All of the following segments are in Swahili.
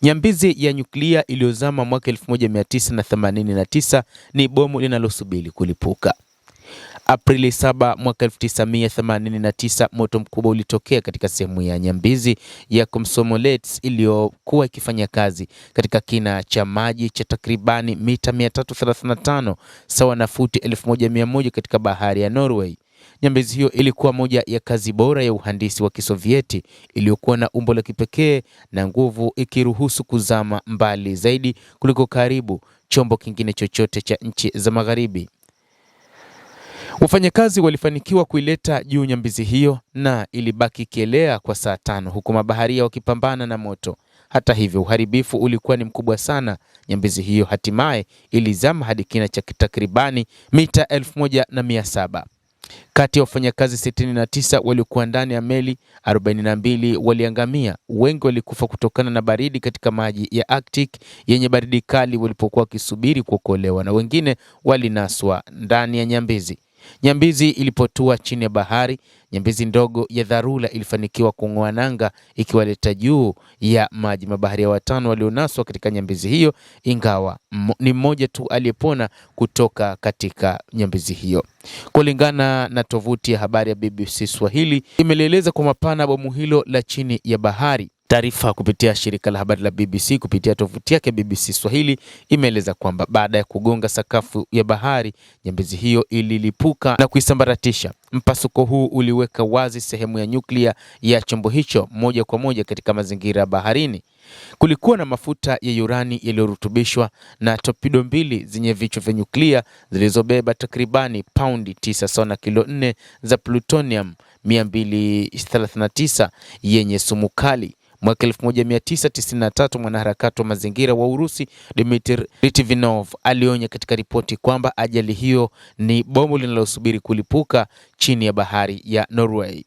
Nyambizi ya nyuklia iliyozama mwaka 1989 ni bomu linalosubiri kulipuka. Aprili 7 mwaka 1989, moto mkubwa ulitokea katika sehemu ya nyambizi ya Komsomolets iliyokuwa ikifanya kazi katika kina cha maji cha takribani mita 335 sawa na futi 1100 katika bahari ya Norway. Nyambizi hiyo ilikuwa moja ya kazi bora ya uhandisi wa Kisovieti iliyokuwa na umbo la kipekee na nguvu, ikiruhusu kuzama mbali zaidi kuliko karibu chombo kingine chochote cha nchi za Magharibi. Wafanyakazi walifanikiwa kuileta juu nyambizi hiyo na ilibaki ikielea kwa saa 5 huku mabaharia wakipambana na moto. Hata hivyo, uharibifu ulikuwa ni mkubwa sana. Nyambizi hiyo hatimaye ilizama hadi kina cha takribani mita 1700. Kati ya wafanyakazi 69 waliokuwa ndani ya meli, 42 waliangamia. Wengi walikufa kutokana na baridi katika maji ya Arctic yenye baridi kali walipokuwa wakisubiri kuokolewa, na wengine walinaswa ndani ya nyambizi. Nyambizi ilipotua chini ya bahari, nyambizi ndogo ya dharura ilifanikiwa kung'oa nanga ikiwaleta juu ya maji mabaharia 5 walionaswa katika nyambizi hiyo, ingawa ni mmoja tu aliyepona kutoka katika nyambizi hiyo. Kulingana na tovuti ya habari ya BBC Swahili, imelieleza kwa mapana bomu hilo la chini ya bahari. Taarifa kupitia shirika la habari la BBC kupitia tovuti yake BBC Swahili imeeleza kwamba baada ya kugonga sakafu ya bahari, nyambizi hiyo ililipuka na kuisambaratisha. Mpasuko huu uliweka wazi sehemu ya nyuklia ya chombo hicho moja kwa moja katika mazingira ya baharini. Kulikuwa na mafuta ya urani yaliyorutubishwa na torpedo 2 zenye vichwa vya nyuklia zilizobeba takribani paundi 9 sawa na kilo 4 za plutonium 239 yenye sumu kali. Mwaka 1993, mwanaharakati wa mazingira wa Urusi Dmitry Litvinov alionya katika ripoti kwamba ajali hiyo ni bomu linalosubiri kulipuka chini ya bahari ya Norway.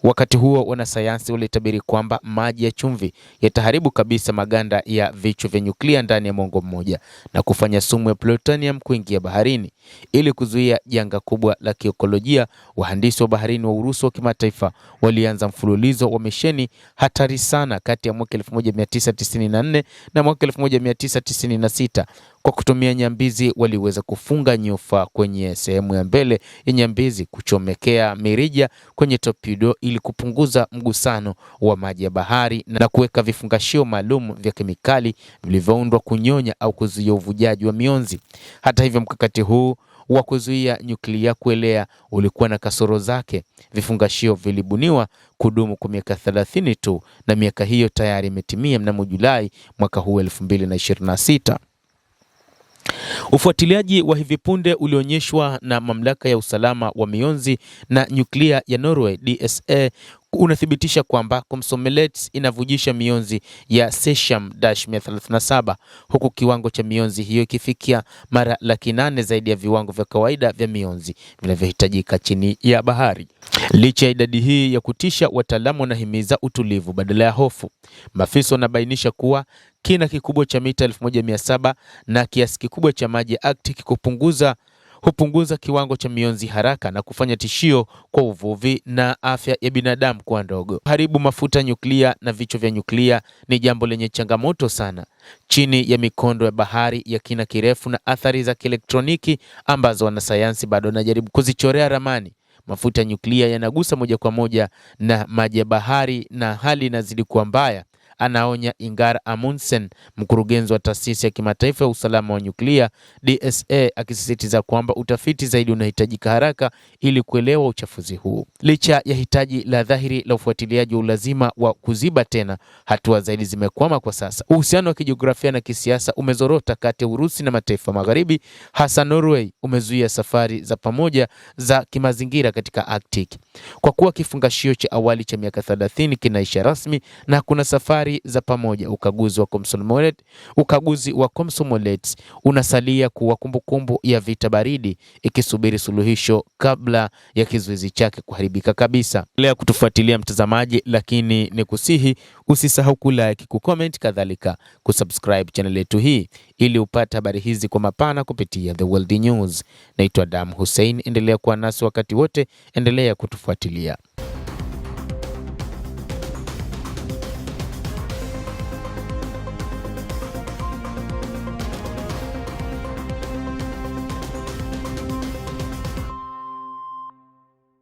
Wakati huo, wanasayansi walitabiri kwamba maji ya chumvi yataharibu kabisa maganda ya vichwa vya nyuklia ndani ya mwongo mmoja na kufanya sumu ya plutonium kuingia baharini. Ili kuzuia janga kubwa la kiekolojia, wahandisi wa baharini wa Urusi wa kimataifa walianza mfululizo wa misheni hatari sana kati ya mwaka 1994 na mwaka 1996. Kwa kutumia nyambizi, waliweza kufunga nyufa kwenye sehemu ya mbele ya nyambizi, kuchomekea mirija kwenye torpedo ili kupunguza mgusano wa maji ya bahari na kuweka vifungashio maalum vya kemikali vilivyoundwa kunyonya au kuzuia uvujaji wa mionzi. Hata hivyo, mkakati huu wa kuzuia nyuklia kuelea ulikuwa na kasoro zake. Vifungashio vilibuniwa kudumu kwa miaka 30 tu, na miaka hiyo tayari imetimia mnamo Julai mwaka huu 2026. Ufuatiliaji wa hivi punde ulionyeshwa na mamlaka ya usalama wa mionzi na nyuklia ya Norway DSA unathibitisha kwamba Komsomolets inavujisha mionzi ya cesium-137 huku kiwango cha mionzi hiyo ikifikia mara 800 zaidi ya viwango vya kawaida vya mionzi vinavyohitajika chini ya bahari. Licha ya idadi hii ya kutisha, wataalamu wanahimiza utulivu badala ya hofu. Maafisa wanabainisha kuwa kina kikubwa cha mita 1700 na kiasi kikubwa cha maji ya Arctic hupunguza kiwango cha mionzi haraka na kufanya tishio kwa uvuvi na afya ya binadamu kuwa ndogo. Haribu mafuta nyuklia na vichwa vya nyuklia ni jambo lenye changamoto sana chini ya mikondo ya bahari ya kina kirefu na athari za kielektroniki ambazo wanasayansi bado wanajaribu kuzichorea ramani. Mafuta nyuklia yanagusa moja kwa moja na maji ya bahari na hali inazidi kuwa mbaya, anaonya Ingar Amundsen, mkurugenzi wa taasisi ya kimataifa ya usalama wa nyuklia DSA, akisisitiza kwamba utafiti zaidi unahitajika haraka ili kuelewa uchafuzi huu. Licha ya hitaji la dhahiri la ufuatiliaji wa ulazima wa kuziba tena, hatua zaidi zimekwama kwa sasa. Uhusiano wa kijiografia na kisiasa umezorota kati ya Urusi na mataifa magharibi, hasa Norway umezuia safari za pamoja za kimazingira katika Arctic. Kwa kuwa kifungashio cha awali cha miaka 30 kinaisha rasmi na kuna safari za pamoja, ukaguzi wa Komsomolets unasalia kuwa kumbukumbu ya vita baridi, ikisubiri suluhisho kabla ya kizuizi chake kuharibika kabisa. Endelea kutufuatilia mtazamaji, lakini nikusihi usisahau kulike, kucomment, kadhalika kusubscribe channel yetu hii ili upate habari hizi kwa mapana kupitia The World News. Naitwa Adam Hussein, endelea kuwa nasi wakati wote, endelea kutufuatilia.